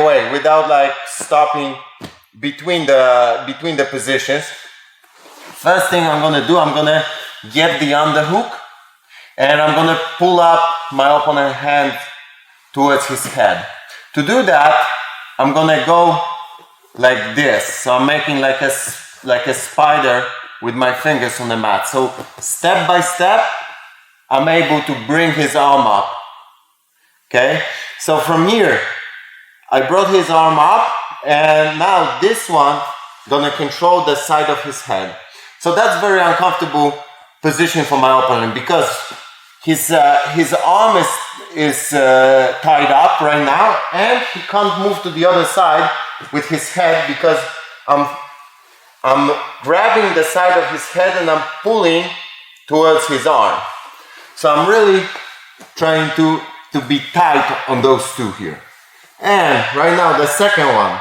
away without like stopping between the positions. First thing I'm gonna do, I'm gonna get the underhook and I'm gonna pull up my opponent's hand towards his head. To do that, I'm gonna go like this. So I'm making like a spider with my fingers on the mat. So step by step, I'm able to bring his arm up. Okay, so from here, I brought his arm up, and now this one gonna control the side of his head. So that's very uncomfortable position for my opponent because his arm is tied up right now, and he can't move to the other side with his head because I'm grabbing the side of his head and I'm pulling towards his arm. So I'm really trying to be tight on those two here. And right now the second one,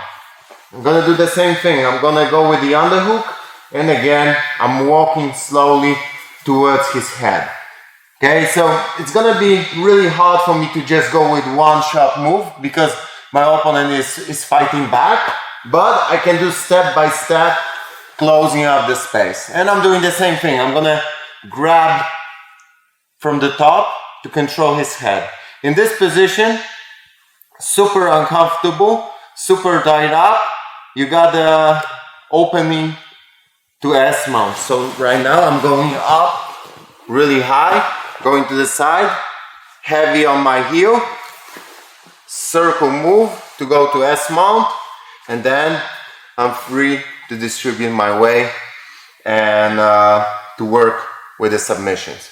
I'm gonna do the same thing. I'm gonna go with the underhook, and again I'm walking slowly towards his head. Okay, so it's gonna be really hard for me to just go with one sharp move because my opponent is fighting back, but I can do step by step, closing up the space. And I'm doing the same thing. I'm gonna grab from the top to control his head. In this position, super uncomfortable, super tied up. You got the opening to S mount. So right now I'm going up really high, going to the side, heavy on my heel, circle move to go to S mount, and then I'm free to distribute my weight and to work with the submissions.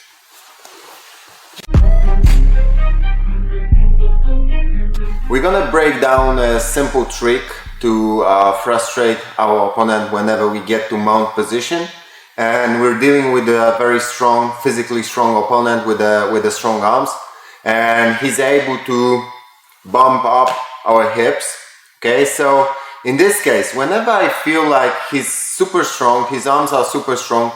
We're gonna break down a simple trick to frustrate our opponent whenever we get to mount position, and we're dealing with a very strong, physically strong opponent with the strong arms, and he's able to bump up our hips. Okay, so in this case, whenever I feel like he's super strong, his arms are super strong,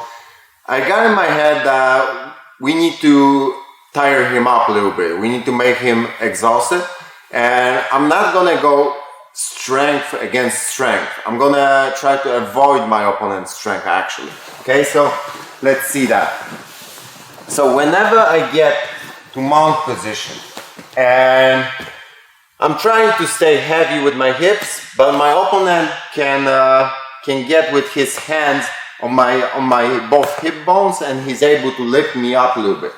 I got in my head that we need to tire him up a little bit. We need to make him exhausted. And I'm not gonna go strength against strength. I'm gonna try to avoid my opponent's strength actually. Okay, so let's see that. So whenever I get to mount position and I'm trying to stay heavy with my hips, but my opponent can get with his hands on my both hip bones, and he's able to lift me up a little bit.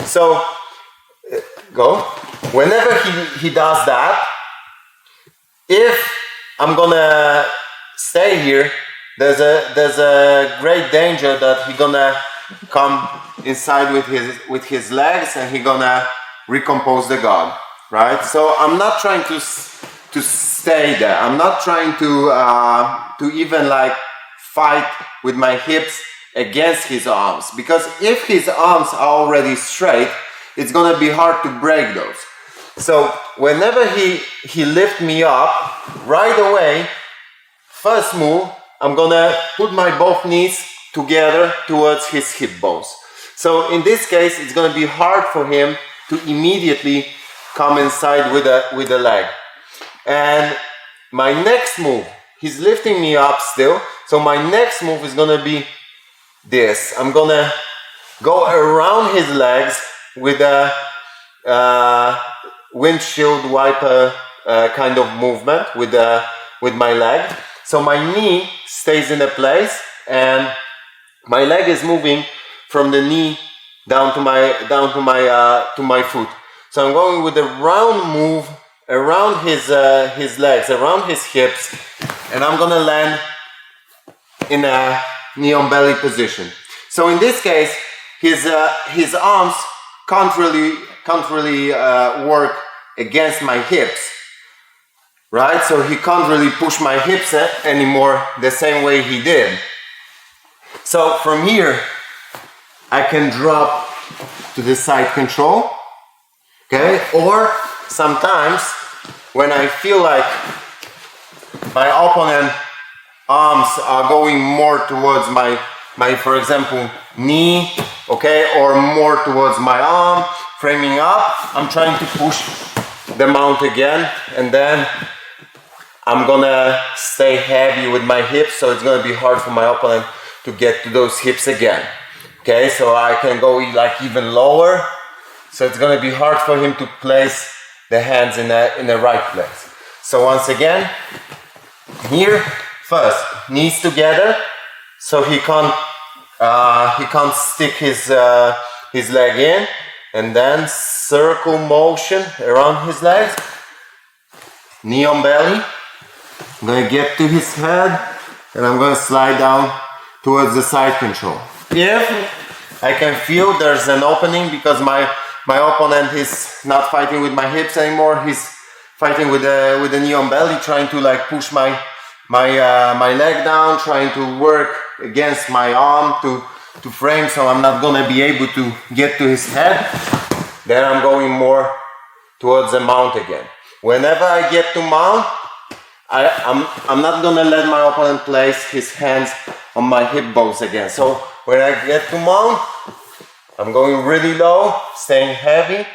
So go. Whenever he does that, if I'm gonna stay here, there's a great danger that he's gonna come inside with his legs and he's gonna recompose the guard, right? So I'm not trying to stay there. I'm not trying to even like fight with my hips against his arms, because if his arms are already straight, it's gonna be hard to break those. So whenever he lift me up, right away, first move, I'm gonna put my both knees together towards his hip bones. So in this case, it's gonna be hard for him to immediately come inside with a leg. And my next move, he's lifting me up still, so my next move is gonna be this. I'm gonna go around his legs with a windshield wiper kind of movement with my leg. So my knee stays in a place and my leg is moving from the knee down to my foot. So I'm going with a round move around his legs, around his hips, and I'm gonna land in a knee on belly position. So in this case, his arms can't really work against my hips, right? So he can't really push my hips anymore the same way he did. So from here, I can drop to the side control, okay? Or sometimes when I feel like my opponent arms are going more towards my for example, knee, okay, or more towards my arm, framing up, I'm trying to push the mount again and then I'm gonna stay heavy with my hips, so it's gonna be hard for my opponent to get to those hips again. Okay, so I can go like even lower, so it's gonna be hard for him to place the hands in the right place. So once again, here, first, knees together, so he can't stick his leg in, and then circle motion around his legs, knee on belly. I'm gonna get to his head, and I'm gonna slide down towards the side control. If I can feel there's an opening because my opponent is not fighting with my hips anymore, he's fighting with the knee on belly, trying to like push my leg down, trying to work against my arm to frame, so I'm not gonna be able to get to his head. Then I'm going more towards the mount again. Whenever I get to mount, I'm not gonna let my opponent place his hands on my hip bones again. So when I get to mount, I'm going really low, staying heavy,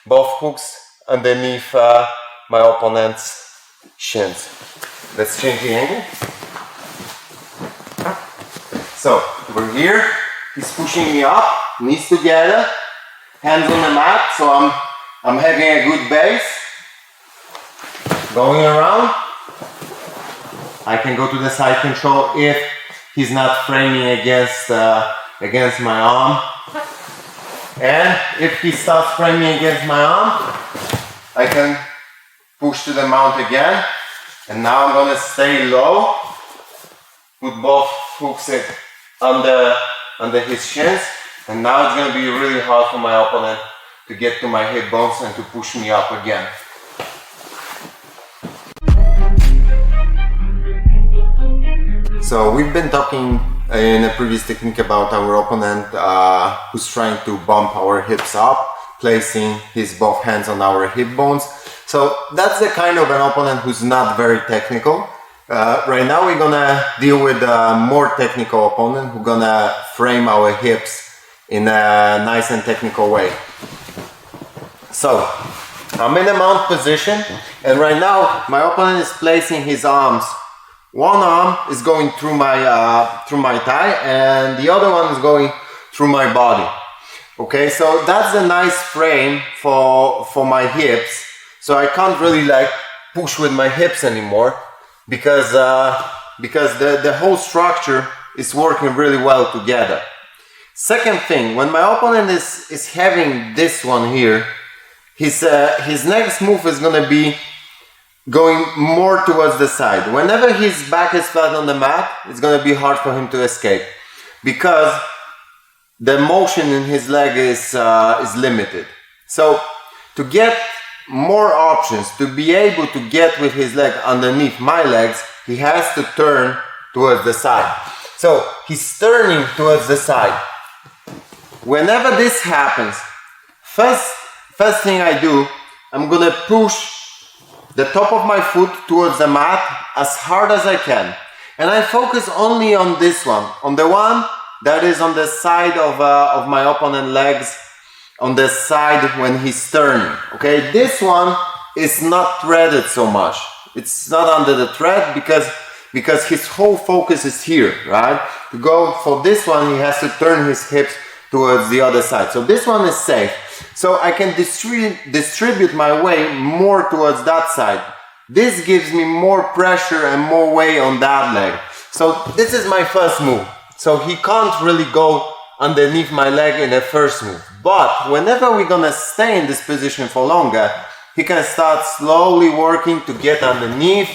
both hooks underneath my opponent's shins. Let's change the angle. So we're here, he's pushing me up, knees together, hands on the mat, so I'm having a good base. Going around, I can go to the side control if he's not framing against my arm. And if he starts framing against my arm, I can push to the mount again. And now I'm gonna stay low, put both hooks under his shins. And now it's gonna be really hard for my opponent to get to my hip bones and to push me up again. So we've been talking in a previous technique about our opponent who's trying to bump our hips up, placing his both hands on our hip bones. So that's the kind of an opponent who's not very technical. Right now we're gonna deal with a more technical opponent who's gonna frame our hips in a nice and technical way. So I'm in a mount position, and right now my opponent is placing his arms. One arm is going through my thigh, and the other one is going through my body. Okay, so that's a nice frame for my hips. So I can't really like push with my hips anymore because the whole structure is working really well together. Second thing, when my opponent is having this one here, his next move is gonna be going more towards the side. Whenever his back is flat on the mat, it's gonna be hard for him to escape because the motion in his leg is limited. So to get more options, to be able to get with his leg underneath my legs, he has to turn towards the side. So he's turning towards the side. Whenever this happens, first thing I do, I'm gonna push the top of my foot towards the mat as hard as I can. And I focus only on this one, on the one that is on the side of my opponent's legs, on the side when he's turning. Okay, this one is not threaded so much. It's not under the thread because his whole focus is here, right? To go for this one, he has to turn his hips towards the other side. So this one is safe. So I can distribute my weight more towards that side. This gives me more pressure and more weight on that leg. So this is my first move. So he can't really go underneath my leg in the first move. But whenever we're gonna stay in this position for longer, he can start slowly working to get underneath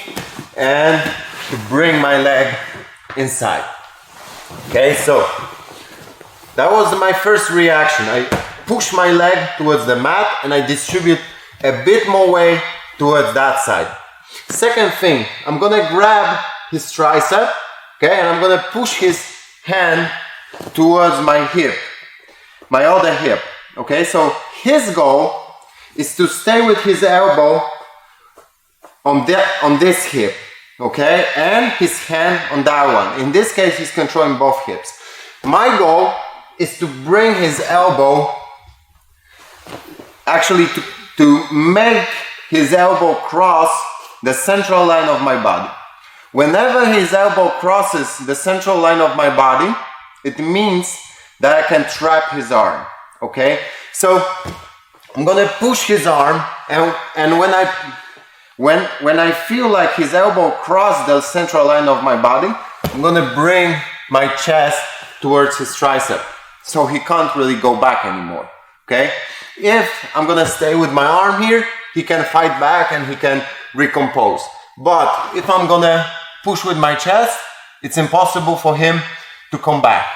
and to bring my leg inside. Okay, so that was my first reaction. I push my leg towards the mat and I distribute a bit more weight towards that side. Second thing, I'm gonna grab his tricep, okay, and I'm gonna push his hand towards my hip, my other hip, okay? So his goal is to stay with his elbow on this hip, okay, and his hand on that one. In this case, he's controlling both hips. My goal is to bring his elbow, actually to make his elbow cross the central line of my body. Whenever his elbow crosses the central line of my body, it means that I can trap his arm, okay? So I'm gonna push his arm, and when I feel like his elbow crossed the central line of my body, I'm gonna bring my chest towards his tricep, so he can't really go back anymore, okay? If I'm gonna stay with my arm here, he can fight back and he can recompose. But if I'm gonna push with my chest, it's impossible for him to come back,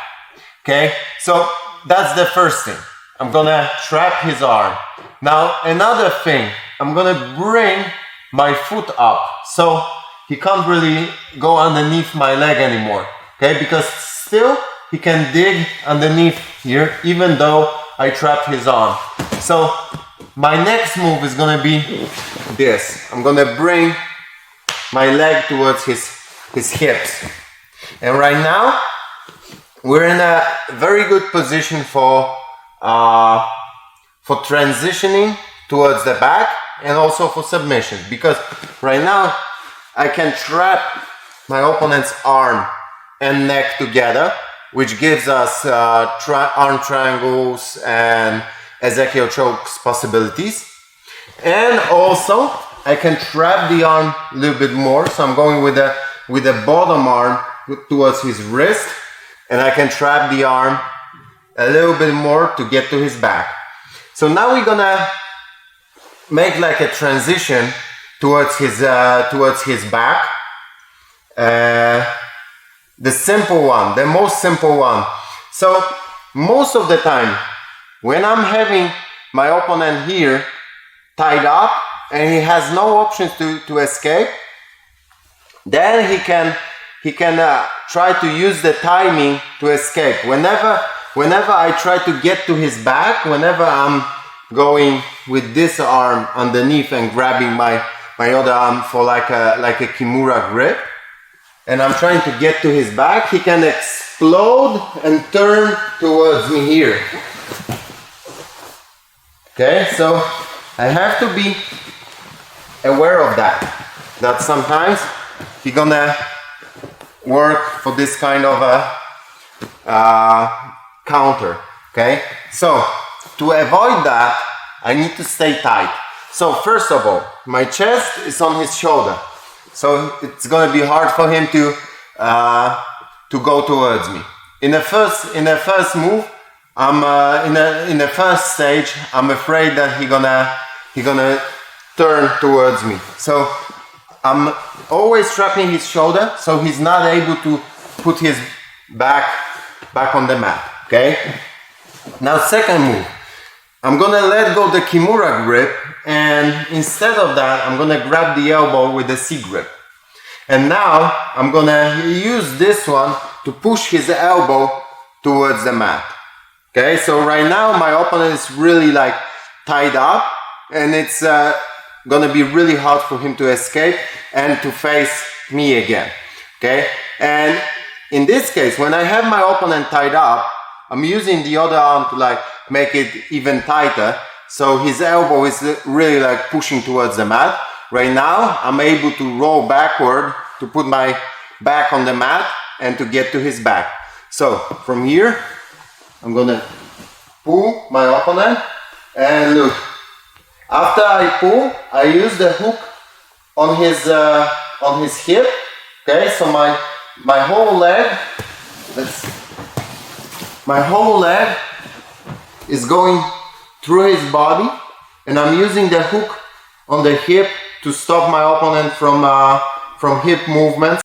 okay? So that's the first thing. I'm gonna trap his arm. Now another thing, I'm gonna bring my foot up so he can't really go underneath my leg anymore, okay? Because still he can dig underneath here even though I trap his arm. So my next move is gonna be this. I'm gonna bring my leg towards his hips. And right now we're in a very good position for transitioning towards the back and also for submission, because right now I can trap my opponent's arm and neck together, which gives us arm triangles and Ezekiel chokes possibilities. And also I can trap the arm a little bit more, so I'm going with the bottom arm towards his wrist, and I can trap the arm a little bit more to get to his back. So now we're gonna make like a transition towards his back. The simple one, the most simple one. So most of the time when I'm having my opponent here tied up and he has no options to escape, then he can try to use the timing to escape. Whenever I try to get to his back, whenever I'm going with this arm underneath and grabbing my other arm for like a Kimura grip, and I'm trying to get to his back, he can explode and turn towards me here. Okay, so I have to be aware of that sometimes he's gonna work for this kind of a counter, okay? So to avoid that, I need to stay tight. So first of all, my chest is on his shoulder, so it's gonna be hard for him to go towards me. In the first move, in the first stage, I'm afraid that he's gonna turn towards me. So I'm always trapping his shoulder, so he's not able to put his back on the mat, okay? Now second move, I'm gonna let go the Kimura grip, and instead of that, I'm gonna grab the elbow with the C grip. And now I'm gonna use this one to push his elbow towards the mat. Okay, so right now my opponent is really like tied up, and it's gonna be really hard for him to escape and to face me again. Okay, and in this case, when I have my opponent tied up, I'm using the other arm to like make it even tighter, so his elbow is really like pushing towards the mat. Right now I'm able to roll backward to put my back on the mat and to get to his back. So from here I'm gonna pull my opponent, and look, after I pull, I use the hook on his hip. Okay, so my whole leg is going through his body, and I'm using the hook on the hip to stop my opponent from hip movements.